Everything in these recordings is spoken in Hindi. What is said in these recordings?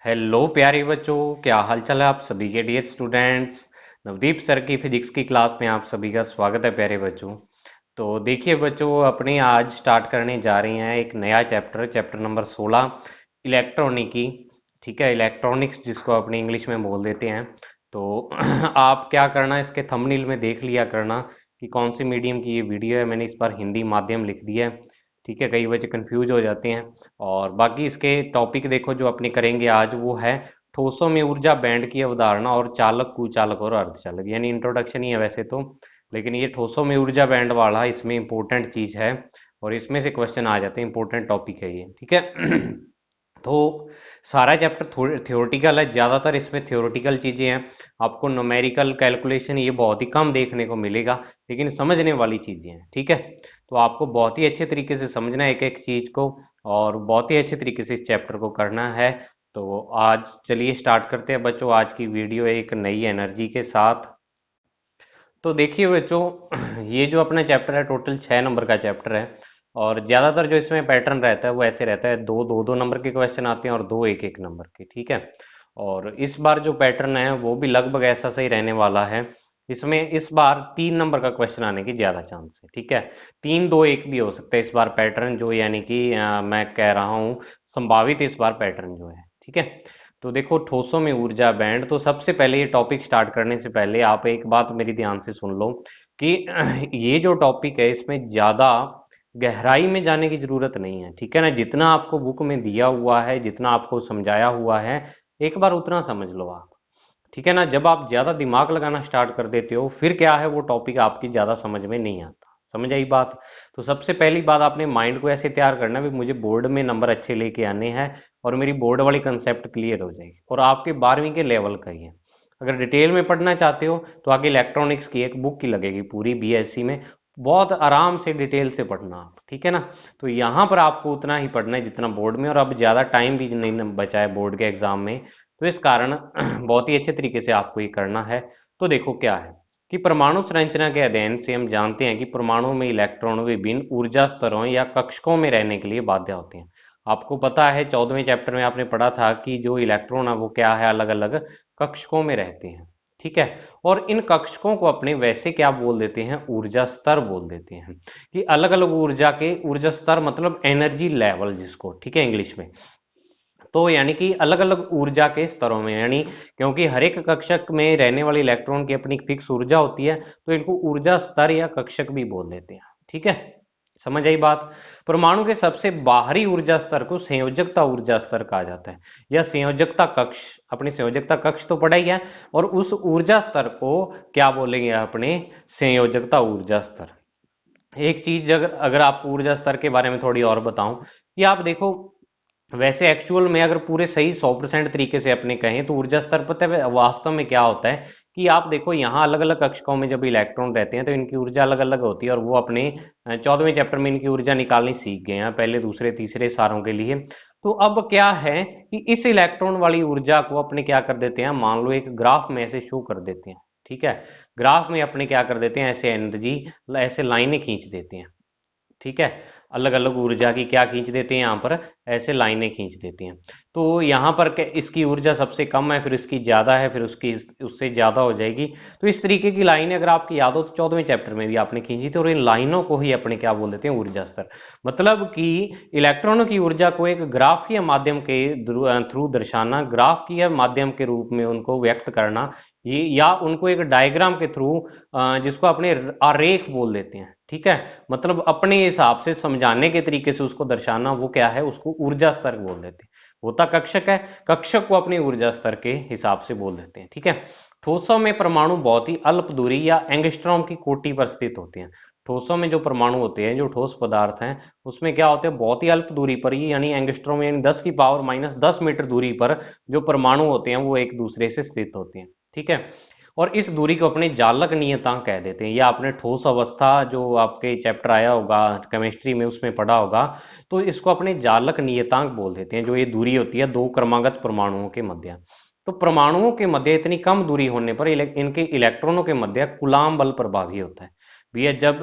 हेलो प्यारे बच्चों, क्या हाल चाल है आप सभी के डियर स्टूडेंट्स। नवदीप सर की फिजिक्स की क्लास में आप सभी का स्वागत है प्यारे बच्चों। तो देखिए बच्चों, अपने आज स्टार्ट करने जा रहे हैं एक नया चैप्टर, चैप्टर नंबर 16, इलेक्ट्रॉनिकी। ठीक है, इलेक्ट्रॉनिक्स जिसको अपने इंग्लिश में बोल देते हैं। तो आप क्या करना, इसके थंबनेल में देख लिया करना कि कौन सी मीडियम की ये वीडियो है। मैंने इस बार हिंदी माध्यम लिख दिया है। ठीक है, कई बच्चे कंफ्यूज हो जाते हैं। और बाकी इसके टॉपिक देखो जो अपने करेंगे आज, वो है ठोसों में ऊर्जा बैंड की अवधारणा और चालक, कुचालक और अर्धचालक, यानी इंट्रोडक्शन ही है वैसे तो। लेकिन ये ठोसों में ऊर्जा बैंड वाला इसमें इंपॉर्टेंट चीज है, और इसमें से क्वेश्चन आ जाते हैं। इंपॉर्टेंट टॉपिक है ये, ठीक है। तो सारा चैप्टर थ्योरेटिकल है, ज्यादातर इसमें थ्योरेटिकल चीजें हैं। आपको न्यूमेरिकल कैलकुलेशन ये बहुत ही कम देखने को मिलेगा, लेकिन समझने वाली चीजें हैं, ठीक है। तो आपको बहुत ही अच्छे तरीके से समझना है एक एक चीज को, और बहुत ही अच्छे तरीके से इस चैप्टर को करना है। तो आज चलिए स्टार्ट करते हैं बच्चों आज की वीडियो एक नई एनर्जी के साथ। तो देखिए बच्चों, ये जो अपना चैप्टर है टोटल 6 नंबर का चैप्टर है। और ज्यादातर जो इसमें पैटर्न रहता है वो ऐसे रहता है, दो दो दो नंबर के क्वेश्चन आते हैं और दो एक एक नंबर के, ठीक है। और इस बार जो पैटर्न है वो भी लगभग ऐसा सही रहने वाला है। इसमें इस बार 3 नंबर का क्वेश्चन आने की ज्यादा चांस है, ठीक है। 3 2 1 भी हो सकता है इस बार पैटर्न, जो यानी कि मैं कह रहा हूँ संभावित इस बार पैटर्न जो है, ठीक है। तो देखो, ठोसों में ऊर्जा बैंड, तो सबसे पहले ये टॉपिक स्टार्ट करने से पहले आप एक बात मेरी ध्यान से सुन लो कि ये जो टॉपिक है इसमें ज्यादा गहराई में जाने की जरूरत नहीं है, ठीक है ना। जितना आपको बुक में दिया हुआ है, जितना आपको समझाया हुआ है, एक बार उतना समझ लो आप, ठीक है ना। जब आप ज्यादा दिमाग लगाना स्टार्ट कर देते हो, फिर क्या है, वो टॉपिक आपकी ज्यादा समझ में नहीं आता। समझ आई बात। तो सबसे पहली बात, आपने माइंड को ऐसे तैयार करना भी मुझे बोर्ड में नंबर अच्छे लेके आने हैं, और मेरी बोर्ड वाली कंसेप्ट क्लियर हो जाएगी, और आपके 12वीं के लेवल का ही है। अगर डिटेल में पढ़ना चाहते हो तो आगे इलेक्ट्रॉनिक्स की एक बुक की लगेगी पूरी बीएससी में, बहुत आराम से डिटेल से पढ़ना आप, ठीक है ना। तो यहाँ पर आपको उतना ही पढ़ना है जितना बोर्ड में, और अब ज्यादा टाइम भी नहीं बचा है बोर्ड के एग्जाम में। तो इस कारण बहुत ही अच्छे तरीके से आपको ये करना है। तो देखो क्या है कि परमाणु संरचना के अध्ययन से हम जानते हैं कि परमाणु में इलेक्ट्रॉन विभिन्न ऊर्जा स्तरों या कक्षकों में रहने के लिए बाध्य होते हैं। आपको पता है 14वें चैप्टर में आपने पढ़ा था कि जो इलेक्ट्रॉन है वो क्या है, अलग अलग कक्षकों में रहते हैं, ठीक है। और इन कक्षकों को अपने वैसे क्या बोल देते हैं, ऊर्जा स्तर बोल देते हैं। कि अलग अलग ऊर्जा के ऊर्जा स्तर मतलब एनर्जी लेवल जिसको, ठीक है, इंग्लिश में। तो यानी कि अलग अलग ऊर्जा के स्तरों में, यानी क्योंकि हर एक कक्षक में रहने वाले इलेक्ट्रॉन की अपनी फिक्स ऊर्जा होती है, तो इनको ऊर्जा स्तर या कक्षक भी बोल देते हैं, ठीक है। समझ आई बात। परमाणु के सबसे बाहरी ऊर्जा स्तर को संयोजकता ऊर्जा स्तर कहा जाता है, या संयोजकता कक्ष। अपने संयोजकता कक्ष तो पढ़ा ही है, और उस ऊर्जा स्तर को क्या बोलेंगे अपने, संयोजकता ऊर्जा स्तर। एक चीज अगर अगर आपको ऊर्जा स्तर के बारे में थोड़ी और बताऊं कि आप देखो, वैसे एक्चुअल में अगर पूरे सही 100% तरीके से अपने कहें तो ऊर्जा स्तर पता है वास्तव में क्या होता है। कि आप देखो यहाँ अलग अलग कक्षकों में जब इलेक्ट्रॉन रहते हैं तो इनकी ऊर्जा अलग अलग होती है, और वो अपने 14वें चैप्टर में इनकी ऊर्जा निकालनी सीख गए हैं, पहले दूसरे तीसरे सारों के लिए। तो अब क्या है कि इस इलेक्ट्रॉन वाली ऊर्जा को अपने क्या कर देते हैं, मान लो एक ग्राफ में ऐसे शो कर देते हैं, ठीक है। ग्राफ में अपने क्या कर देते हैं, ऐसे एनर्जी, ऐसे लाइनें खींच देते हैं, ठीक है। अलग अलग ऊर्जा की क्या खींच देते हैं यहाँ पर, ऐसे लाइनें खींच देते हैं। तो यहाँ पर इसकी ऊर्जा सबसे कम है, फिर इसकी ज्यादा है, फिर उसकी उससे ज्यादा हो जाएगी। तो इस तरीके की लाइनें अगर आपकी याद हो तो 14वें चैप्टर में भी आपने खींची थी, और इन लाइनों को ही अपने क्या बोल देते हैं, ऊर्जा स्तर। मतलब कि इलेक्ट्रॉनों की ऊर्जा को एक ग्राफीय माध्यम के थ्रू दर्शाना, ग्राफ की माध्यम के रूप में उनको व्यक्त करना, ये या उनको एक डायग्राम के थ्रू, जिसको अपने आरेख बोल देते हैं, ठीक है। मतलब अपने हिसाब से समझाने के तरीके से उसको दर्शाना, वो क्या है, उसको ऊर्जा स्तर बोल देते हैं। होता कक्षक है, कक्षक को अपनी ऊर्जा स्तर के हिसाब से बोल देते हैं, ठीक है। ठोसों में परमाणु बहुत ही अल्प दूरी या एंगस्ट्रॉम की कोटि पर स्थित होते हैं। ठोसों में जो परमाणु होते हैं, जो ठोस पदार्थ हैं, उसमें क्या होते हैं, बहुत ही अल्प दूरी पर ही, यानी एंगस्ट्रॉम यानी 10⁻⁻10 मीटर दूरी पर जो परमाणु होते हैं वो एक दूसरे से स्थित होते हैं, ठीक है। और इस दूरी को अपने जालक नियतांक कह देते हैं, या आपने ठोस अवस्था जो आपके चैप्टर आया होगा केमिस्ट्री में उसमें पढ़ा होगा, तो इसको अपने जालक नियतांक बोल देते हैं, जो ये दूरी होती है दो क्रमागत परमाणुओं के मध्य। तो परमाणुओं के मध्य इतनी कम दूरी होने पर इनके इलेक्ट्रॉनों के मध्य कूलाम बल प्रभावी होता है। भैया जब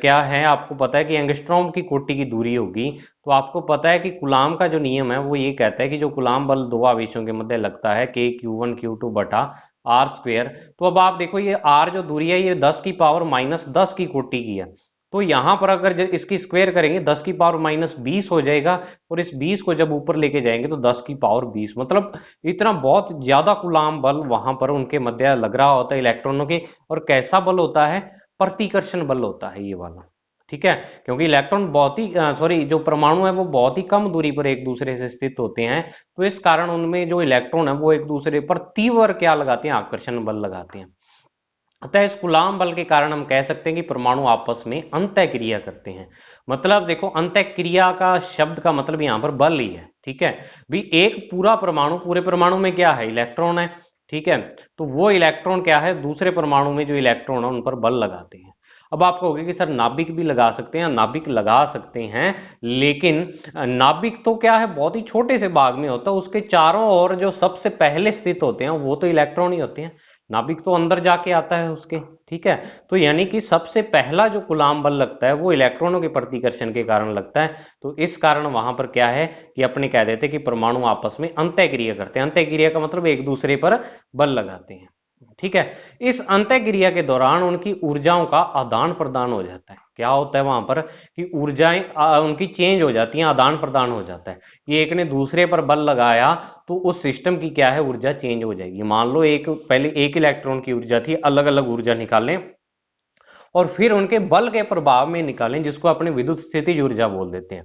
क्या है, आपको पता है कि एंगस्ट्रॉम की कोटि की दूरी होगी, तो आपको पता है कि कूलाम का जो नियम है वो ये कहता है कि जो कूलाम बल दो आवेशों के मध्य लगता है के Q1 Q2 बटा आर स्क्वेयर। तो अब आप देखो, ये आर जो दूरी है ये 10⁻⁻10 की कोटि की है। तो यहां पर अगर इसकी स्क्वायर करेंगे 10⁻⁻20 हो जाएगा, और इस 20 को जब ऊपर लेके जाएंगे तो 10⁻20, मतलब इतना बहुत ज्यादा कूलाम बल वहां पर उनके मध्य लग रहा होता है इलेक्ट्रॉनों के। और कैसा बल होता है? प्रतिकर्षण बल होता है ये वाला। ठीक है, क्योंकि इलेक्ट्रॉन बहुत ही सॉरी, जो परमाणु है वो बहुत ही कम दूरी पर एक दूसरे से स्थित होते हैं, तो इस कारण उनमें जो इलेक्ट्रॉन है वो एक दूसरे पर तीव्र क्या लगाते हैं? आकर्षण बल लगाते हैं। अतः इस कूलाम बल के कारण हम कह सकते हैं कि परमाणु आपस में अंतः क्रिया करते हैं। मतलब देखो, अंतः क्रिया का शब्द का मतलब यहां पर बल ही है। ठीक है, भी एक पूरा परमाणु, पूरे परमाणु में क्या है? इलेक्ट्रॉन है। ठीक है, तो वो इलेक्ट्रॉन क्या है? दूसरे परमाणु में जो इलेक्ट्रॉन है उन पर बल लगाते हैं। अब आप कहोगे कि सर नाभिक भी लगा सकते हैं, नाभिक लगा सकते हैं, लेकिन नाभिक तो क्या है? बहुत ही छोटे से भाग में होता है, उसके चारों ओर जो सबसे पहले स्थित होते हैं वो तो इलेक्ट्रॉन ही होते हैं। नाभिक तो अंदर जाके आता है उसके। ठीक है, तो यानी कि सबसे पहला जो कूलाम बल लगता है वो इलेक्ट्रॉनों के प्रतिकर्षण के कारण लगता है। तो इस कारण वहां पर क्या है कि अपने कह देते हैं कि परमाणु आपस में अंतः क्रिया करते हैं। अंतः क्रिया का मतलब एक दूसरे पर बल लगाते हैं। ठीक है, इस अंतः क्रिया के दौरान उनकी ऊर्जाओं का आदान प्रदान हो जाता है। क्या होता है वहां पर कि ऊर्जाएं उनकी चेंज हो जाती हैं, आदान प्रदान हो जाता है। ये एक ने दूसरे पर बल लगाया तो उस सिस्टम की क्या है? ऊर्जा चेंज हो जाएगी। मान लो एक पहले एक इलेक्ट्रॉन की ऊर्जा थी, अलग अलग ऊर्जा निकालें और फिर उनके बल के प्रभाव में निकालें, जिसको अपने विद्युत स्थितिज ऊर्जा बोल देते हैं।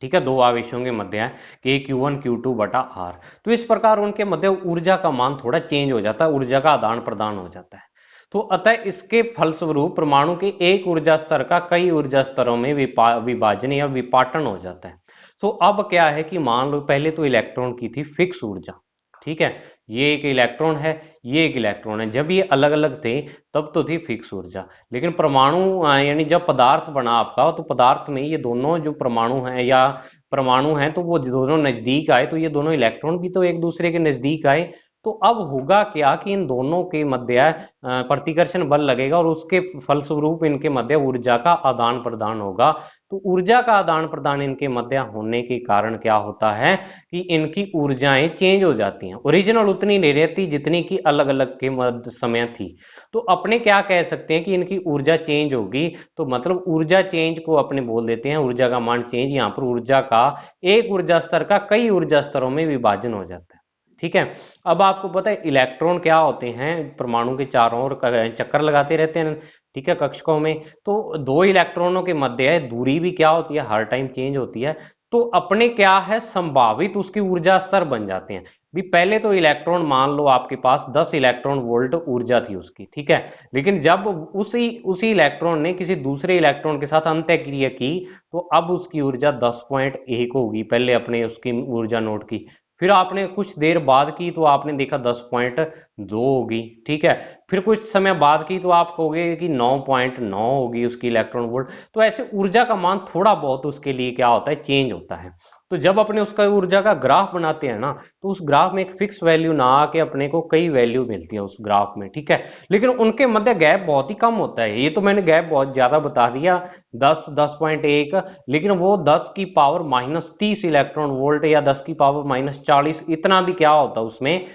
ठीक है, दो आवेशों के मध्य है के Q1 Q2 बटा आर। तो इस प्रकार उनके मध्य ऊर्जा का मान थोड़ा चेंज हो जाता है, ऊर्जा का आदान प्रदान हो जाता है। तो अतः इसके फलस्वरूप परमाणु के एक ऊर्जा स्तर का कई ऊर्जा स्तरों में विभाजन या विपाटन हो जाता है। तो अब क्या है कि मान लो पहले तो इलेक्ट्रॉन की थी फिक्स ऊर्जा। ठीक है, ये एक इलेक्ट्रॉन है, ये एक इलेक्ट्रॉन है। जब ये अलग अलग थे तब तो थी फिक्स ऊर्जा, लेकिन परमाणु यानी जब पदार्थ बना आपका, तो पदार्थ में ये दोनों जो परमाणु हैं या परमाणु हैं तो वो दोनों नजदीक आए, तो ये दोनों इलेक्ट्रॉन भी तो एक दूसरे के नजदीक आए। तो अब होगा क्या कि इन दोनों के मध्य प्रतिकर्षण बल लगेगा और उसके फलस्वरूप इनके मध्य ऊर्जा का आदान प्रदान होगा। तो ऊर्जा का आदान प्रदान इनके मध्य होने के कारण क्या होता है कि इनकी ऊर्जाएं चेंज हो जाती हैं। ओरिजिनल उतनी नहीं रहती जितनी की अलग अलग के मध्य समय थी। तो अपने क्या कह सकते हैं कि इनकी ऊर्जा चेंज होगी, तो मतलब ऊर्जा चेंज को अपने बोल देते हैं ऊर्जा का मान चेंज। यहाँ पर ऊर्जा का एक ऊर्जा स्तर का कई ऊर्जा स्तरों में विभाजन हो जाता है। ठीक है, अब आपको पता है इलेक्ट्रॉन क्या होते हैं? परमाणु के चारों ओर चक्कर लगाते रहते हैं। ठीक है, कक्षकों में। तो दो इलेक्ट्रॉनों के मध्य दूरी भी क्या होती है? हर टाइम चेंज होती है। तो अपने क्या है? संभावित उसकी ऊर्जा स्तर बन जाते हैं। भी पहले तो इलेक्ट्रॉन, मान लो आपके पास 10 इलेक्ट्रॉन वोल्ट ऊर्जा थी उसकी। ठीक है, लेकिन जब उसी उसी इलेक्ट्रॉन ने किसी दूसरे इलेक्ट्रॉन के साथ अंतः क्रिया की, तो अब उसकी ऊर्जा 10.1 होगी। पहले अपने उसकी ऊर्जा नोट की, फिर आपने कुछ देर बाद की तो आपने देखा 10.2 होगी। ठीक है, फिर कुछ समय बाद की तो आप कहोगे कि 9.9 होगी उसकी इलेक्ट्रॉन वोल्ट। तो ऐसे ऊर्जा का मान थोड़ा बहुत उसके लिए क्या होता है? चेंज होता है। तो जब अपने उसका ऊर्जा का ग्राफ बनाते हैं ना, तो उस ग्राफ में एक फिक्स वैल्यू ना आके अपने को कई वैल्यू मिलती है उस ग्राफ में। ठीक है, लेकिन उनके मध्य गैप बहुत ही कम होता है। ये तो मैंने गैप बहुत ज्यादा बता दिया, 10, 10.1, लेकिन वो 10⁻⁻30 इलेक्ट्रॉन वोल्ट या 10⁻⁻40 इतना भी क्या होता है उसमें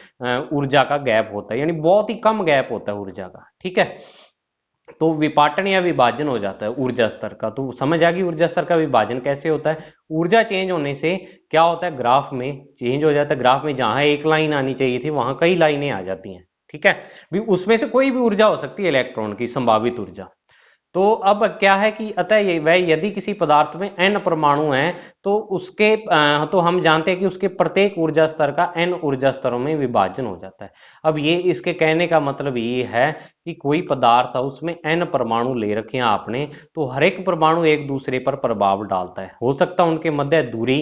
ऊर्जा का गैप होता है, यानी बहुत ही कम गैप होता है ऊर्जा का। ठीक है, तो विपाटन या विभाजन हो जाता है ऊर्जा स्तर का। तो समझ आ गई ऊर्जा स्तर का विभाजन कैसे होता है? ऊर्जा चेंज होने से क्या होता है? ग्राफ में चेंज हो जाता है। ग्राफ में जहां एक लाइन आनी चाहिए थी वहां कई लाइनें आ जाती हैं। ठीक है, भी उसमें से कोई भी ऊर्जा हो सकती है इलेक्ट्रॉन की, संभावित ऊर्जा। तो अब क्या है कि अतः वह यदि किसी पदार्थ में n परमाणु हैं, तो उसके तो हम जानते हैं कि उसके प्रत्येक ऊर्जा स्तर का n ऊर्जा स्तरों में विभाजन हो जाता है। अब ये इसके कहने का मतलब ये है कि कोई पदार्थ है उसमें n परमाणु ले रखे हैं आपने, तो हर एक परमाणु एक दूसरे पर प्रभाव डालता है। हो सकता है उनके मध्य दूरी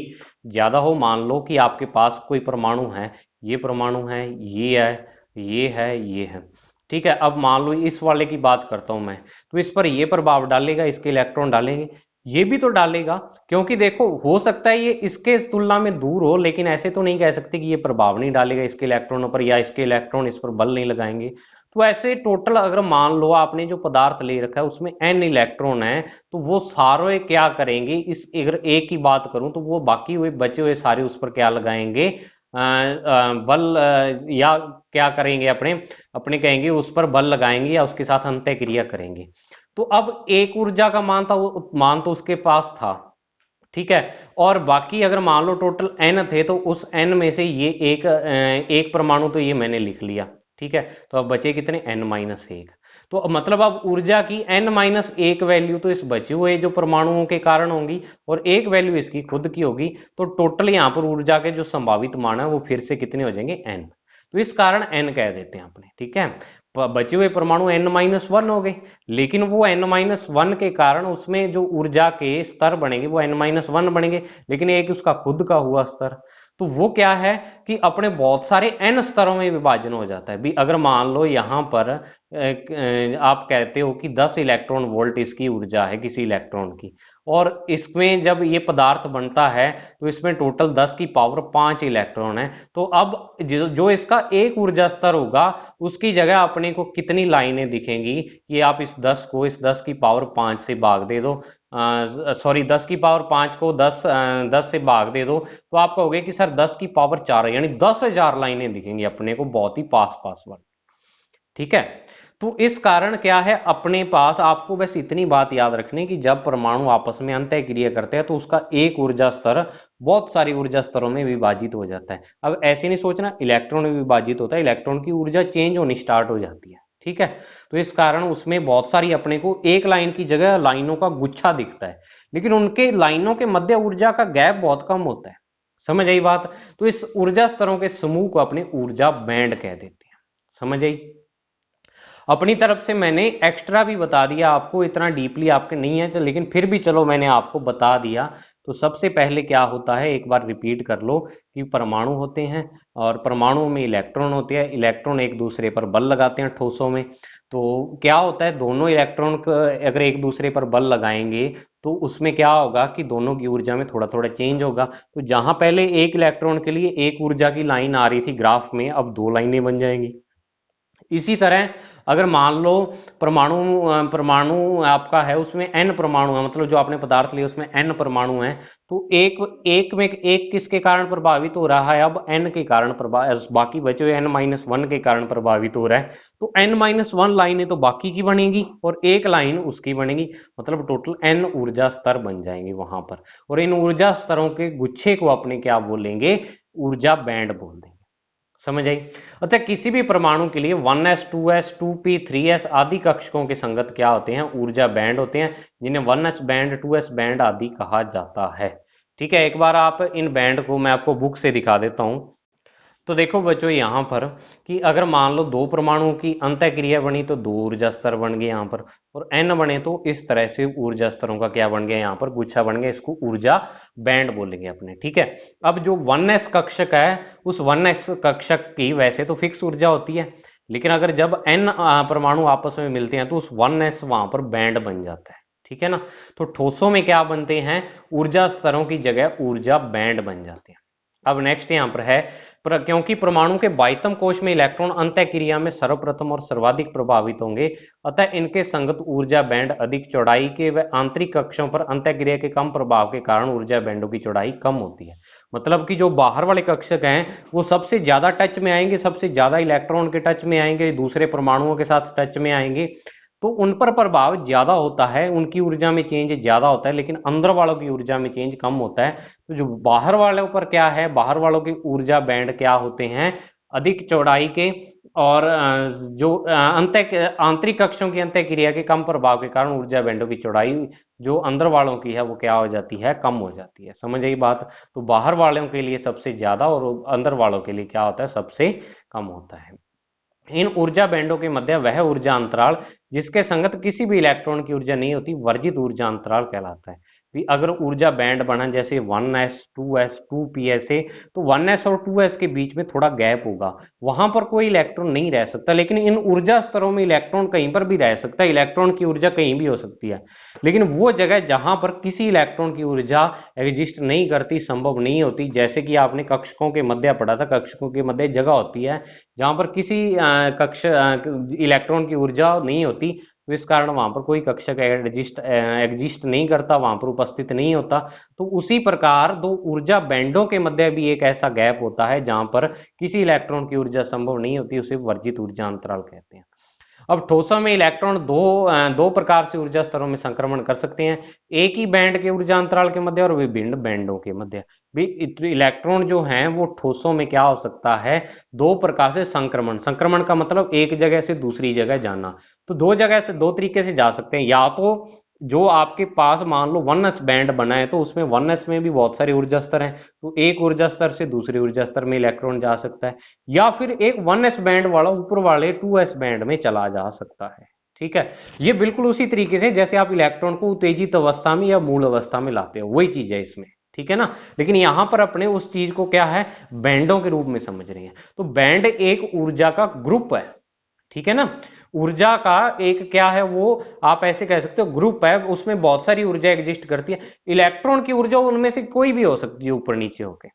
ज्यादा हो। मान लो कि आपके पास कोई परमाणु है, ये परमाणु है, ये है, ये है, ये है। ठीक है, अब मान लो इस वाले की बात करता हूं मैं, तो इस पर ये प्रभाव डालेगा, इसके इलेक्ट्रॉन डालेंगे, ये भी तो डालेगा। क्योंकि देखो, हो सकता है ये इसके तुलना में दूर हो, लेकिन ऐसे तो नहीं कह सकते कि ये प्रभाव नहीं डालेगा इसके इलेक्ट्रॉनों पर, या इसके इलेक्ट्रॉन इस पर बल नहीं लगाएंगे। तो ऐसे टोटल अगर मान लो आपने जो पदार्थ ले रखा है उसमें n इलेक्ट्रॉन है, तो वो सारे क्या करेंगे, इस अगर a की बात करूं तो वो बाकी हुए बचे हुए सारे उस पर क्या लगाएंगे, बल, या क्या करेंगे, अपने अपने कहेंगे उस पर बल लगाएंगे या उसके साथ अंतः क्रिया करेंगे। तो अब एक ऊर्जा का मान था, वो मान तो उसके पास था, ठीक है, और बाकी अगर मान लो टोटल n थे तो उस n में से ये एक परमाणु तो ये मैंने लिख लिया, ठीक है, तो अब बचे कितने, n-1। तो अब मतलब अब ऊर्जा की n-1 वैल्यू तो इस बचे हुए जो परमाणुओं के कारण होंगी और एक वैल्यू इसकी खुद की होगी, तो टोटल यहां पर ऊर्जा के जो संभावित मान है वो फिर से कितने हो जाएंगे, n। तो इस कारण n कह देते हैं अपने, ठीक है। बचे हुए परमाणु n-1 हो गए, लेकिन वो n-1 के कारण उसमें जो ऊर्जा के स्तर बनेंगे वो n-1 बनेंगे, लेकिन एक उसका खुद का हुआ स्तर, तो वो क्या है कि अपने बहुत सारे n स्तरों में विभाजन हो जाता है भी। अगर मान लो यहां पर आप कहते हो कि 10 इलेक्ट्रॉन वोल्ट इसकी ऊर्जा है किसी इलेक्ट्रॉन की, और इसमें जब ये पदार्थ बनता है तो इसमें टोटल 10 की पावर 5 इलेक्ट्रॉन है, तो अब जो इसका एक ऊर्जा स्तर होगा उसकी जगह अपने को कितनी लाइनें दिखेंगी कि आप इस 10 को इस 10 की पावर 5 से भाग दे दो, सॉरी 10 की पावर 5 को 10 से भाग दे दो, तो आप कहोगे कि सर 10 की पावर 4 है, यानी 10,000 लाइनें दिखेंगी अपने को, बहुत ही पास पास वाली, ठीक है। तो इस कारण क्या है अपने पास, आपको बस इतनी बात याद रखनी कि जब परमाणु आपस में अंतः क्रिया करते हैं तो उसका एक ऊर्जा स्तर बहुत सारी ऊर्जा स्तरों में विभाजित हो जाता है। अब ऐसे नहीं सोचना इलेक्ट्रॉन में विभाजित होता है, इलेक्ट्रॉन की ऊर्जा चेंज होनी स्टार्ट हो जाती है, ठीक है। तो इस कारण उसमें बहुत सारी अपने को एक लाइन की जगह लाइनों का गुच्छा दिखता है, लेकिन उनके लाइनों के मध्य ऊर्जा का गैप बहुत कम होता है, समझ आई बात। तो इस ऊर्जा स्तरों के समूह को अपने ऊर्जा बैंड कह देते हैं, समझ आई। अपनी तरफ से मैंने एक्स्ट्रा भी बता दिया आपको, इतना डीपली आपके नहीं है लेकिन फिर भी चलो मैंने आपको बता दिया। तो सबसे पहले क्या होता है एक बार रिपीट कर लो कि परमाणु होते हैं और परमाणुओं में इलेक्ट्रॉन होते हैं, इलेक्ट्रॉन एक दूसरे पर बल लगाते हैं ठोसों में। तो क्या होता है दोनों इलेक्ट्रॉन अगर एक दूसरे पर बल लगाएंगे तो उसमें क्या होगा कि दोनों की ऊर्जा में थोड़ा थोड़ा चेंज होगा। तो जहां पहले एक इलेक्ट्रॉन के लिए एक ऊर्जा की लाइन आ रही थी ग्राफ में, अब दो लाइनें बन जाएंगी। इसी तरह अगर मान लो परमाणु परमाणु आपका है उसमें n परमाणु है, मतलब जो आपने पदार्थ लिया उसमें n परमाणु है, तो एक एक में एक किसके कारण प्रभावित हो रहा है, अब n के कारण प्रभावित, बाकी बचे हुए n-1 के कारण प्रभावित हो रहा है। तो n-1 लाइनें तो बाकी की बनेगी और एक लाइन उसकी बनेगी, मतलब टोटल n ऊर्जा स्तर बन जाएंगे वहां पर, और इन ऊर्जा स्तरों के गुच्छे को अपने क्या बोलेंगे, ऊर्जा बैंड बोल देंगे, समझ आई। अतः किसी भी परमाणु के लिए 1s 2s 2p 3s आदि कक्षकों के संगत क्या होते हैं, ऊर्जा बैंड होते हैं, जिन्हें 1s बैंड 2s बैंड आदि कहा जाता है। ठीक है, एक बार आप इन बैंड को मैं आपको बुक से दिखा देता हूं। तो देखो बच्चों यहाँ पर कि अगर मान लो दो परमाणुओं की अंतः क्रिया बनी तो दो ऊर्जा स्तर बन गए यहाँ पर, और n बने तो इस तरह से ऊर्जा स्तरों का क्या बन गया, यहाँ पर गुच्छा बन गया, इसको ऊर्जा बैंड बोलेंगे अपने, ठीक है। अब जो 1s कक्षक है उस 1s कक्षक की वैसे तो फिक्स ऊर्जा होती है, लेकिन अगर जब n परमाणु आपस में मिलते हैं तो उस 1s वहां पर बैंड बन जाता है, ठीक है ना। तो ठोसों में क्या बनते हैं, ऊर्जा स्तरों की जगह ऊर्जा बैंड बन जाते हैं। अब नेक्स्ट यहां पर है क्योंकि परमाणु के बाह्यतम कोश में इलेक्ट्रॉन अंतः क्रिया में सर्वप्रथम और सर्वाधिक प्रभावित होंगे, अतः इनके संगत ऊर्जा बैंड अधिक चौड़ाई के व आंतरिक कक्षों पर अंतः क्रिया के कम प्रभाव के कारण ऊर्जा बैंडों की चौड़ाई कम होती है। मतलब कि जो बाहर वाले कक्षक हैं वो सबसे ज्यादा टच में आएंगे, सबसे ज्यादा इलेक्ट्रॉन के टच में आएंगे, दूसरे परमाणुओं के साथ टच में आएंगे, तो उन पर प्रभाव ज्यादा होता है, उनकी ऊर्जा में चेंज ज्यादा होता है, लेकिन अंदर वालों की ऊर्जा में चेंज कम होता है। तो जो बाहर वालों पर क्या है, बाहर वालों की ऊर्जा बैंड क्या होते हैं, अधिक चौड़ाई के, और जो अंत आंतरिक कक्षों की अंतः क्रिया के कम प्रभाव के कारण ऊर्जा बैंडों की चौड़ाई जो अंदर वालों की है वो क्या हो जाती है, कम हो जाती है, समझ आई बात। तो बाहर वालों के लिए सबसे ज्यादा और अंदर वालों के लिए क्या होता है, सबसे कम होता है। इन ऊर्जा बैंडों के मध्य वह ऊर्जा अंतराल जिसके संगत किसी भी इलेक्ट्रॉन की ऊर्जा नहीं होती वर्जित ऊर्जा अंतराल कहलाता है। अगर ऊर्जा बैंड बना जैसे 1s 2s 2p ऐसे, तो 1s और 2s के बीच में थोड़ा गैप होगा, वहां पर कोई इलेक्ट्रॉन नहीं रह सकता। लेकिन इन ऊर्जा स्तरों में इलेक्ट्रॉन कहीं पर भी रह सकता है, इलेक्ट्रॉन की ऊर्जा कहीं भी हो सकती है। लेकिन वो जगह जहां पर किसी इलेक्ट्रॉन की ऊर्जा एग्जिस्ट नहीं करती, संभव नहीं होती, जैसे कि आपने कक्षकों के मध्य पढ़ा था, कक्षकों के मध्य जगह होती है जहां पर किसी कक्ष इलेक्ट्रॉन की ऊर्जा नहीं होती, तो इस कारण वहां पर कोई कक्षक एग्जिस्ट नहीं करता, वहां पर उपस्थित नहीं होता। तो उसी प्रकार दो ऊर्जा बैंडों के मध्य भी एक ऐसा गैप होता है जहां पर किसी इलेक्ट्रॉन की ऊर्जा संभव नहीं होती, उसे वर्जित ऊर्जा अंतराल कहते हैं। अब ठोसों में इलेक्ट्रॉन दो प्रकार से ऊर्जा स्तरों में संक्रमण कर सकते हैं, एक ही बैंड के ऊर्जा अंतराल के मध्य और विभिन्न बैंडों के मध्य भी। इलेक्ट्रॉन जो हैं वो ठोसों में क्या हो सकता है, दो प्रकार से संक्रमण। संक्रमण का मतलब एक जगह से दूसरी जगह जाना। तो दो जगह से, दो तरीके से जा सकते हैं, या तो जो आपके पास मान लो 1s बैंड बना है, तो उसमें 1s में भी बहुत सारे ऊर्जा स्तर हैं, तो एक ऊर्जा स्तर से दूसरे ऊर्जा स्तर में इलेक्ट्रॉन जा सकता है, या फिर एक 1s बैंड वाला ऊपर वाले 2s बैंड में चला जा सकता है। ठीक है, ये बिल्कुल उसी तरीके से जैसे आप इलेक्ट्रॉन को उत्तेजित अवस्था में या मूल अवस्था में लाते हो, वही चीज है इसमें। ठीक है ना, लेकिन यहां पर अपने उस चीज को क्या है, बैंडों के रूप में समझ रहे हैं। तो बैंड एक ऊर्जा का ग्रुप है, ठीक है ना, ऊर्जा का एक क्या है वो, आप ऐसे कह सकते हो ग्रुप है, उसमें बहुत सारी ऊर्जा एग्जिस्ट करती है। इलेक्ट्रॉन की ऊर्जा उनमें से कोई भी हो सकती है ऊपर नीचे होकर।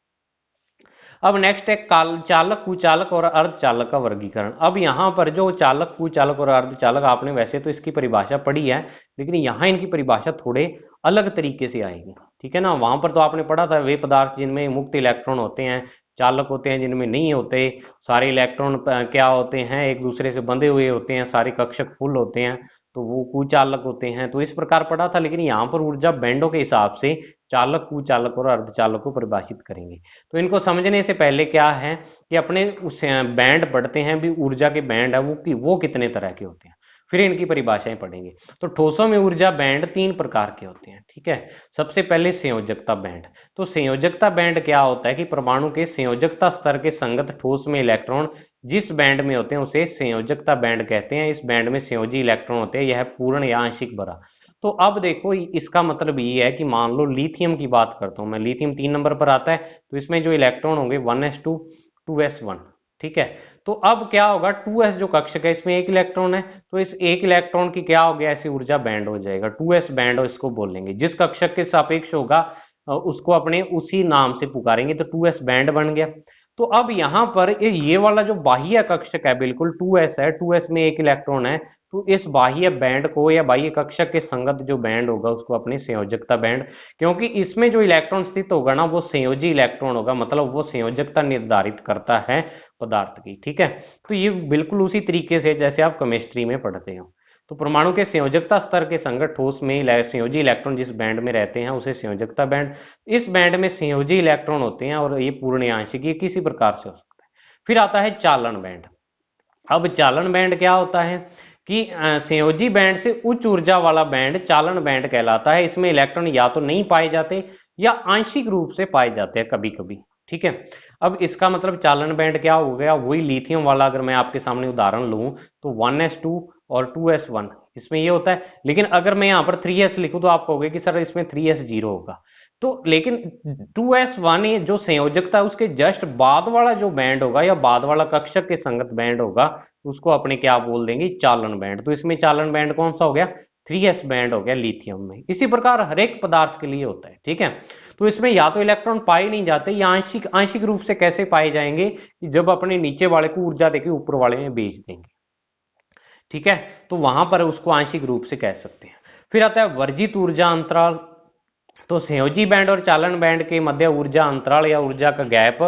अब नेक्स्ट है चालक, कुचालक और अर्धचालक का वर्गीकरण। अब यहां पर जो चालक, कुचालक और अर्धचालक, आपने वैसे तो इसकी परिभाषा पढ़ी है, लेकिन यहां इनकी परिभाषा थोड़े अलग तरीके से आएगी। ठीक है ना, वहां पर तो आपने पढ़ा था वे पदार्थ जिनमें मुक्त इलेक्ट्रॉन होते हैं, चालक होते हैं जिनमें नहीं होते, सारे इलेक्ट्रॉन क्या होते हैं, एक दूसरे से बंधे हुए होते हैं, सारे कक्षक फुल होते हैं, तो वो कुचालक होते हैं। तो इस प्रकार पढ़ा था, लेकिन यहाँ पर ऊर्जा बैंडों के हिसाब से चालक, कुचालक और अर्धचालक को परिभाषित करेंगे। तो इनको समझने से पहले क्या है कि अपने उस बैंड पढ़ते हैं भी, ऊर्जा के बैंड है वो कितने तरह के होते हैं, फिर इनकी परिभाषाएं पढ़ेंगे। तो ठोसों में ऊर्जा बैंड तीन प्रकार के होते हैं। ठीक है, सबसे पहले संयोजकता बैंड। तो संयोजकता बैंड क्या होता है कि परमाणु के संयोजकता स्तर के संगत ठोस में इलेक्ट्रॉन जिस बैंड में होते हैं उसे संयोजकता बैंड कहते हैं। इस बैंड में संयोजी इलेक्ट्रॉन होते हैं, यह पूर्ण या आंशिक भरा। तो अब देखो, इसका मतलब ये है कि मान लो लिथियम की बात करता हूं मैं, लिथियम 3 नंबर पर आता है, तो इसमें जो इलेक्ट्रॉन होंगे 1s2 2s1। ठीक है, तो अब क्या होगा, 2s जो कक्षक है इसमें एक इलेक्ट्रॉन है, तो इस एक इलेक्ट्रॉन की क्या हो गया, ऐसी ऊर्जा बैंड हो जाएगा, 2s बैंड इसको बोलेंगे। जिस कक्षक के सापेक्ष होगा उसको अपने उसी नाम से पुकारेंगे, तो 2s बैंड बन गया। तो अब यहां पर ये वाला जो बाह्य कक्षक है बिल्कुल 2s है, 2s में एक इलेक्ट्रॉन है, तो इस बाह्य बैंड को या बाह्य कक्षक के संगत जो बैंड होगा उसको अपने संयोजकता बैंड, क्योंकि इसमें जो इलेक्ट्रॉन स्थित होगा ना वो संयोजी इलेक्ट्रॉन होगा, मतलब वो संयोजकता निर्धारित करता है पदार्थ की। ठीक है, तो ये बिल्कुल उसी तरीके से जैसे आप केमिस्ट्री में पढ़ते हो। तो परमाणु के संयोजकता स्तर के संगत ठोस में संयोजी इलेक्ट्रॉन जिस बैंड में रहते हैं उसे संयोजकता बैंड। इस बैंड में संयोजी इलेक्ट्रॉन होते हैं और ये पूर्ण आंशिक, ये किसी प्रकार से हो सकता है। फिर आता है चालन बैंड। अब चालन बैंड क्या होता है कि संयोजी बैंड से उच्च ऊर्जा वाला बैंड चालन बैंड कहलाता है। इसमें इलेक्ट्रॉन या तो नहीं पाए जाते या आंशिक रूप से पाए जाते हैं कभी कभी। ठीक है, अब इसका मतलब चालन बैंड क्या हो गया, वही लिथियम वाला अगर मैं आपके सामने उदाहरण लूं तो 1s2 और 2s1 इसमें ये होता है। लेकिन अगर मैं यहाँ पर 3s लिखूं तो आप कहोगे कि सर इसमें 3s जीरो होगा, तो लेकिन 2s1 जो संयोजकता है उसके जस्ट बाद वाला जो बैंड होगा या बाद वाला कक्षक के संगत बैंड होगा उसको अपने क्या बोल देंगे, चालन बैंड। तो इसमें चालन बैंड कौन सा हो गया, 3s बैंड हो गया लिथियम में। इसी प्रकार हर एक पदार्थ के लिए होता है। ठीक है, तो इसमें या तो इलेक्ट्रॉन पाए नहीं जाते या आंशिक आंशिक रूप से कैसे पाए जाएंगे कि जब अपने नीचे वाले को ऊर्जा देके ऊपर वाले में बेच देंगे। ठीक है, तो वहां पर उसको आंशिक रूप से कह सकते हैं। फिर आता है वर्जित ऊर्जा अंतराल। तो संयोजी बैंड और चालन बैंड के मध्य ऊर्जा अंतराल या ऊर्जा का गैप,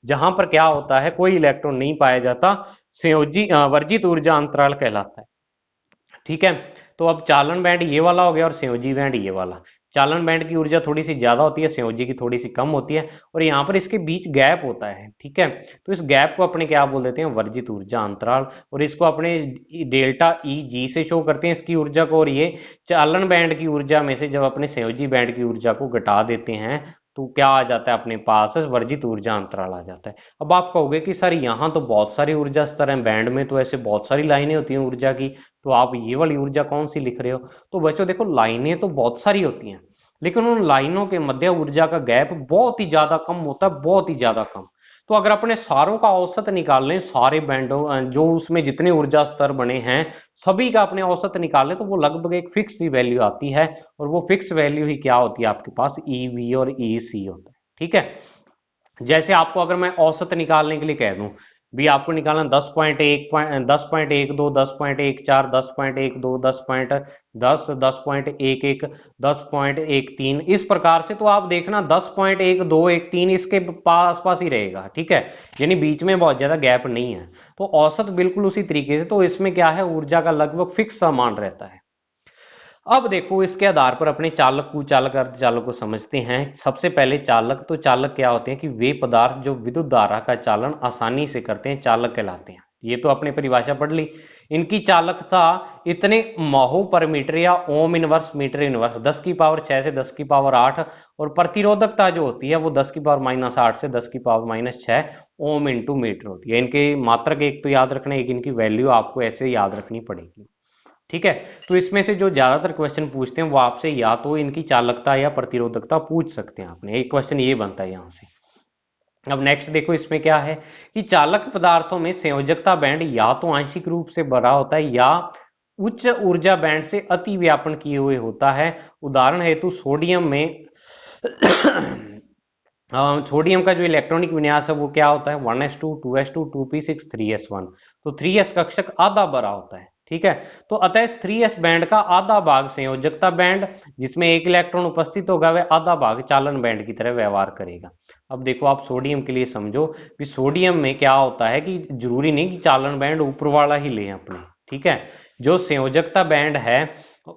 जहां पर क्या होता है कोई इलेक्ट्रॉन नहीं पाया जाता, संयोजी वर्जित ऊर्जा अंतराल कहलाता है। ठीक है, तो अब चालन बैंड ये वाला हो गया और संयोजी बैंड ये वाला। चालन बैंड की ऊर्जा थोड़ी सी ज्यादा होती है, संयोजी की थोड़ी सी कम होती है, और यहाँ पर इसके बीच गैप होता है। ठीक है, तो इस गैप को अपने क्या बोल देते हैं, वर्जित ऊर्जा अंतराल, और इसको अपने डेल्टा ई जी से शो करते हैं इसकी ऊर्जा को। और ये चालन बैंड की ऊर्जा में से जब अपने संयोजी बैंड की ऊर्जा को घटा देते हैं तो क्या आ जाता है अपने पास, वर्जित ऊर्जा अंतराल आ जाता है। अब आप कहोगे कि सर यहाँ तो बहुत सारी ऊर्जा स्तर हैं, बैंड में तो ऐसे बहुत सारी लाइनें होती हैं ऊर्जा की, तो आप ये वाली ऊर्जा कौन सी लिख रहे हो। तो बच्चों देखो, लाइनें तो बहुत सारी होती हैं, लेकिन उन लाइनों के मध्य ऊर्जा का गैप बहुत ही ज्यादा कम होता है, बहुत ही ज्यादा कम। तो अगर अपने सारों का औसत निकाल लें, सारे बैंडों जो उसमें जितने ऊर्जा स्तर बने हैं सभी का अपने औसत निकाल लें, तो वो लगभग एक फिक्स ही वैल्यू आती है। और वो फिक्स वैल्यू ही क्या होती है आपके पास, ईवी और ईसी होता है। ठीक है, जैसे आपको अगर मैं औसत निकालने के लिए कह दूं, भी आपको निकालना 10.1 10.12 10.14 10.12 10.11 10.13 इस प्रकार से। तो आप देखना 10.1213 इसके पास पास ही रहेगा। ठीक है, यानी बीच में बहुत ज्यादा गैप नहीं है। तो औसत बिल्कुल उसी तरीके से, तो इसमें क्या है, ऊर्जा का लगभग फिक्स सा मान रहता है। अब देखो इसके आधार पर अपने चालक कुचालक अर्धचालक को समझते हैं। सबसे पहले चालक, तो चालक क्या होते हैं कि वे पदार्थ जो विद्युत धारा का चालन आसानी से करते हैं, चालक कहलाते हैं। ये तो अपने परिभाषा पढ़ ली। इनकी चालकता इतने महो पर मीटर या ओम इनवर्स मीटर इनवर्स 10 की पावर 6 से 10 की पावर 8, और प्रतिरोधकता जो होती है वो 10 की पावर -8 से 10 की पावर-6 ओम इंटू मीटर होती है। इनके मात्रक एक तो याद रखना, एक इनकी वैल्यू आपको ऐसे याद रखनी पड़ेगी। ठीक है, तो इसमें से जो ज्यादातर क्वेश्चन पूछते हैं वो आपसे या तो इनकी चालकता या प्रतिरोधकता पूछ सकते हैं। आपने एक क्वेश्चन ये बनता है यहां से। अब नेक्स्ट देखो इसमें क्या है कि चालक पदार्थों में संयोजकता बैंड या तो आंशिक रूप से भरा होता है या उच्च ऊर्जा बैंड से अति व्यापन किए हुए होता है। उदाहरण हेतु सोडियम में सोडियम का जो इलेक्ट्रॉनिक विन्यास है वो क्या होता है, 1s2 2s2 2p6 3s1। तो 3s कक्षक आधा भरा होता है। ठीक है, तो अतः 3s बैंड का आधा भाग संयोजकता बैंड जिसमें एक इलेक्ट्रॉन उपस्थित होगा वह आधा भाग चालन बैंड की तरह व्यवहार करेगा। अब देखो आप सोडियम के लिए समझो कि सोडियम में क्या होता है कि जरूरी नहीं कि चालन बैंड ऊपर वाला ही लें अपने। ठीक है, जो संयोजकता बैंड है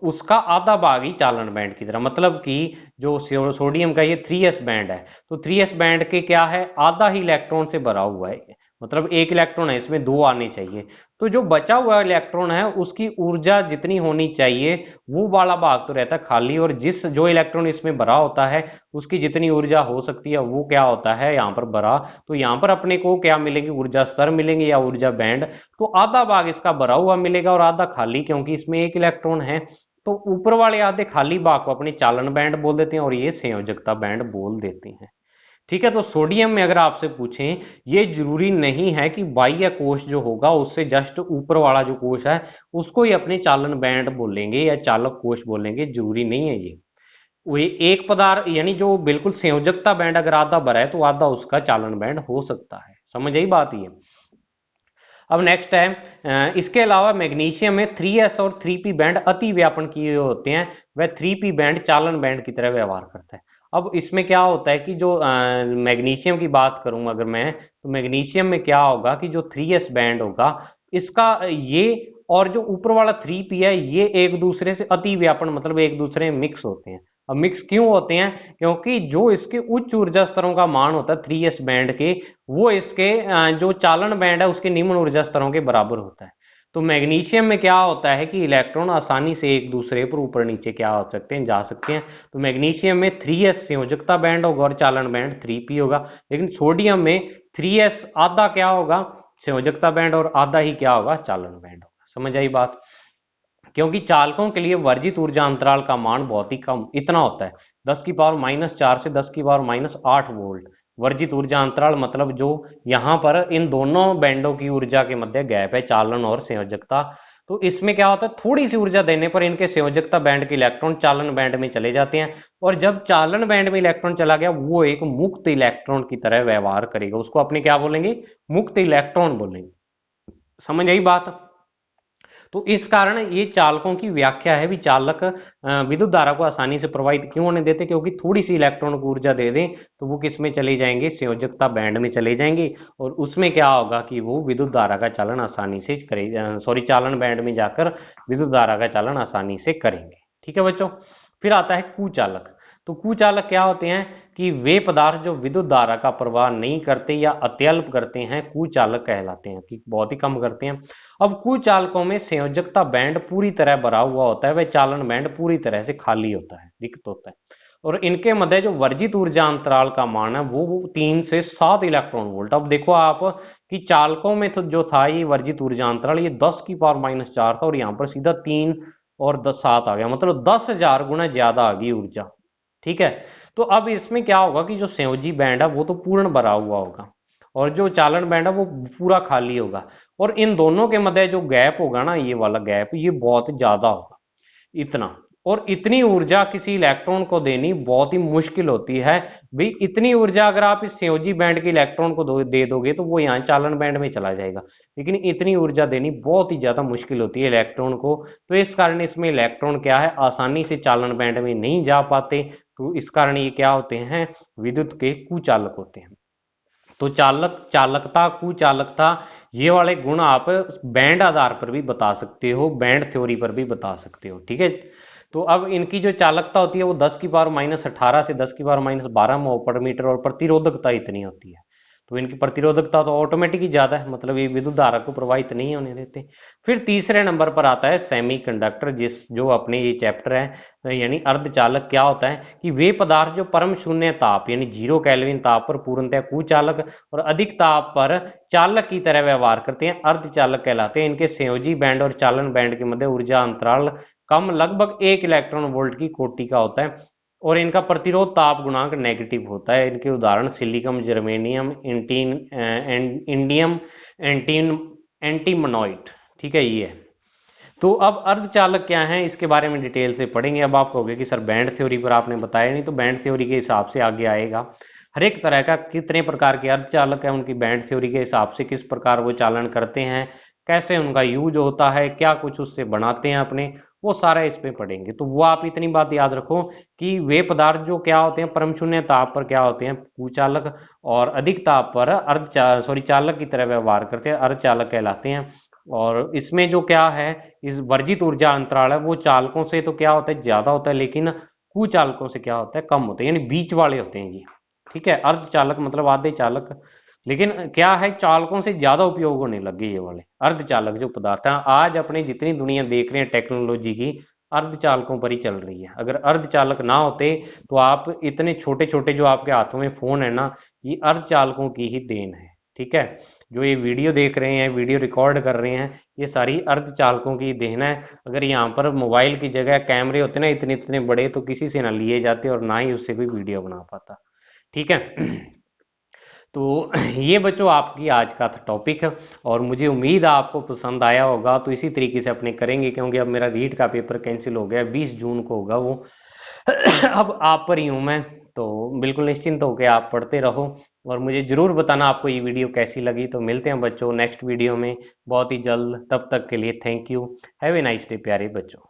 उसका आधा भाग ही चालन बैंड की तरह, मतलब कि जो सोडियम का ये 3s बैंड है, तो 3s बैंड के क्या है, आधा ही इलेक्ट्रॉन से भरा हुआ है। मतलब एक इलेक्ट्रॉन है, इसमें दो आने चाहिए। तो जो बचा हुआ इलेक्ट्रॉन है उसकी ऊर्जा जितनी होनी चाहिए वो वाला भाग तो रहता है खाली, और जो इलेक्ट्रॉन इसमें भरा होता है उसकी जितनी ऊर्जा हो सकती है वो क्या होता है यहाँ पर भरा। तो यहाँ पर अपने को क्या मिलेंगे, ऊर्जा स्तर मिलेंगे या ऊर्जा बैंड। तो आधा भाग इसका भरा हुआ मिलेगा और आधा खाली, क्योंकि इसमें एक इलेक्ट्रॉन है। तो ऊपर वाले आधे खाली भाग को अपने चालन बैंड बोल देते हैं और ये संयोजकता बैंड बोल देते हैं। ठीक है, तो सोडियम में अगर आपसे पूछें, ये जरूरी नहीं है कि बाह्य कोश जो होगा उससे जस्ट ऊपर वाला जो कोश है उसको ही अपने चालन बैंड बोलेंगे या चालक कोश बोलेंगे, जरूरी नहीं है ये। वही एक पदार्थ यानी जो बिल्कुल संयोजकता बैंड अगर आधा भरा है तो आधा उसका चालन बैंड हो सकता है। समझ आई बात ये। अब नेक्स्ट है इसके अलावा मैग्नीशियम में 3s और 3p बैंड अति व्यापन किए होते हैं, वह 3p बैंड चालन बैंड की तरह व्यवहार करता है। अब इसमें क्या होता है कि जो मैग्नीशियम की बात करूं अगर मैं, तो मैग्नीशियम में क्या होगा कि जो 3s बैंड होगा इसका ये और जो ऊपर वाला 3p है ये एक दूसरे से अति व्यापन मतलब एक दूसरे में मिक्स होते हैं। अब मिक्स क्यों होते हैं, क्योंकि जो इसके उच्च ऊर्जा स्तरों का मान होता है 3s बैंड के, वो इसके जो चालन बैंड है उसके निम्न ऊर्जा स्तरों के बराबर होता है। तो मैग्नीशियम में क्या होता है कि इलेक्ट्रॉन आसानी से एक दूसरे पर ऊपर नीचे क्या हो सकते हैं, जा सकते हैं। तो मैग्नीशियम में 3s संयोजकता बैंड होगा और चालन बैंड 3p होगा। लेकिन सोडियम में 3s आधा क्या होगा, संयोजकता बैंड, और आधा ही क्या होगा, चालन बैंड होगा। समझ आई बात। क्योंकि चालकों के लिए वर्जित ऊर्जा अंतराल का मान बहुत ही कम इतना होता है, 10 की पावर-4 से 10 की पावर-8 वोल्ट। वर्जित ऊर्जा अंतराल मतलब जो यहाँ पर इन दोनों बैंडों की ऊर्जा के मध्य गैप है, चालन और संयोजकता। तो इसमें क्या होता है, थोड़ी सी ऊर्जा देने पर इनके संयोजकता बैंड के इलेक्ट्रॉन चालन बैंड में चले जाते हैं, और जब चालन बैंड में इलेक्ट्रॉन चला गया वो एक मुक्त इलेक्ट्रॉन की तरह व्यवहार करेगा, उसको अपने क्या बोलेंगे, मुक्त इलेक्ट्रॉन बोलेंगे। समझ आई बात। तो इस कारण ये चालकों की व्याख्या है भी, चालक विद्युत धारा को आसानी से प्रवाहित क्यों होने देते, क्योंकि थोड़ी सी इलेक्ट्रॉन को ऊर्जा दे दें तो वो किस में चले जाएंगे, संयोजकता बैंड में चले जाएंगे, और उसमें क्या होगा कि वो विद्युत धारा का चालन आसानी से करे, सॉरी चालन बैंड में जाकर विद्युत धारा का चालन आसानी से करेंगे। ठीक है बच्चों। फिर आता है कुचालक। तो कुचालक क्या होते हैं कि वे पदार्थ जो विद्युत धारा का प्रवाह नहीं करते या अत्यल्प करते हैं कुचालक कहलाते हैं, कि बहुत ही कम करते हैं। अब कुचालकों में संयोजकता बैंड पूरी तरह भरा हुआ होता है, वह चालन बैंड पूरी तरह से खाली होता है, रिक्त होता है। और इनके मध्य जो वर्जित ऊर्जा अंतराल का मान है वो 3 से 7 इलेक्ट्रॉन वोल्ट। अब देखो आप कि चालकों में तो जो था ये वर्जित ऊर्जा अंतराल ये 10 की पावर-4 था, और यहाँ पर सीधा 3 और 10 7 आ गया, मतलब 10,000 गुना ज्यादा आ गई ऊर्जा। ठीक है। तो अब इसमें क्या होगा कि जो संयोजी बैंड है वो तो पूर्ण भरा हुआ होगा और जो चालन बैंड है वो पूरा खाली होगा, और इन दोनों के मध्य जो गैप होगा ना, ये वाला गैप, ये बहुत ज्यादा होगा, इतना। और इतनी ऊर्जा किसी इलेक्ट्रॉन को देनी बहुत ही मुश्किल होती है। भाई इतनी ऊर्जा अगर आप इस संयोजी बैंड के इलेक्ट्रॉन को दे दोगे तो वो यहाँ चालन बैंड में चला जाएगा, लेकिन इतनी ऊर्जा देनी बहुत ही ज्यादा मुश्किल होती है इलेक्ट्रॉन को। तो इस कारण इसमें इलेक्ट्रॉन क्या है, आसानी से चालन बैंड में नहीं जा पाते। तो इस कारण ये क्या होते हैं, विद्युत के कुचालक होते हैं। तो चालक, चालकता, कुचालकता, ये वाले गुण आप बैंड आधार पर भी बता सकते हो, बैंड थ्योरी पर भी बता सकते हो, ठीक है। तो अब इनकी जो चालकता होती है वो 10⁻18 से 10⁻12 मोह पर मीटर, और प्रतिरोधकता इतनी होती है। तो इनकी प्रतिरोधकता तो ऑटोमेटिक ही ज्यादा है, मतलब ये विद्युत धारा को प्रवाहित नहीं होने देते। फिर तीसरे नंबर पर आता है सेमीकंडक्टर, जो अपने ये चैप्टर है, यानी अर्धचालक। क्या होता है कि वे पदार्थ जो परम शून्य ताप यानी 0 केल्विन ताप पर पूर्णतः कुचालक और अधिक ताप पर चालक की तरह व्यवहार करते हैं, अर्धचालक कहलाते हैं। इनके संयोजी बैंड और चालन बैंड के मध्य ऊर्जा अंतराल कम, लगभग 1 इलेक्ट्रॉन वोल्ट की कोटि का होता है, और इनका प्रतिरोध ताप गुणांक नेगेटिव होता है। इनके उदाहरण सिलिकम, जर्मेनियम, इंडियम, एंटीन एंटीमोनाइट, ठीक है ये। तो अब अर्धचालक क्या है इसके बारे में डिटेल से पढ़ेंगे। अब आप कहोगे कि सर बैंड थ्योरी पर आपने बताया नहीं, तो बैंड थ्योरी के हिसाब से आगे आएगा। हर एक तरह का कितने प्रकार के अर्धचालक है, उनकी बैंड थ्योरी के हिसाब से किस प्रकार वो चालन करते हैं, कैसे उनका यूज होता है, क्या कुछ उससे बनाते हैं अपने, वो सारा इस पे पढ़ेंगे। तो वो आप इतनी बात याद रखो कि वे पदार्थ जो क्या होते हैं परम शून्य ताप पर क्या होते हैं कुचालक, और अधिक ताप पर चालक की तरह व्यवहार करते हैं, अर्धचालक कहलाते हैं। और इसमें जो क्या है, इस वर्जित ऊर्जा अंतराल है वो चालकों से तो क्या होता है ज्यादा होता है, लेकिन कुचालकों से क्या होता है कम होता है, यानी बीच वाले होते हैं ये, ठीक है। अर्धचालक मतलब आधे चालक, लेकिन क्या है चालकों से ज्यादा उपयोग होने लगे ये वाले अर्धचालक जो पदार्थ है। आज अपनी जितनी दुनिया देख रहे हैं टेक्नोलॉजी की, अर्धचालकों पर ही चल रही है। अगर अर्धचालक ना होते तो आप इतने छोटे छोटे जो आपके हाथों में फोन है ना, ये अर्धचालकों की ही देन है, ठीक है। जो ये वीडियो देख रहे हैं, वीडियो रिकॉर्ड कर रहे हैं, ये सारी अर्धचालकों की देन है। अगर यहाँ पर मोबाइल की जगह कैमरे होते ना इतने इतने बड़े, तो किसी से ना लिए जाते और ना ही उससे कोई वीडियो बना पाता, ठीक है। तो ये बच्चों आपकी आज का था टॉपिक, और मुझे उम्मीद है आपको पसंद आया होगा। तो इसी तरीके से अपने करेंगे, क्योंकि अब मेरा रीट का पेपर कैंसिल हो गया, 20 जून को होगा वो। अब आप पर ही हूं मैं, तो बिल्कुल निश्चिंत होकर आप पढ़ते रहो, और मुझे जरूर बताना आपको ये वीडियो कैसी लगी। तो मिलते हैं बच्चों नेक्स्ट वीडियो में बहुत ही जल्द, तब तक के लिए thank you, have a nice day प्यारे बच्चों।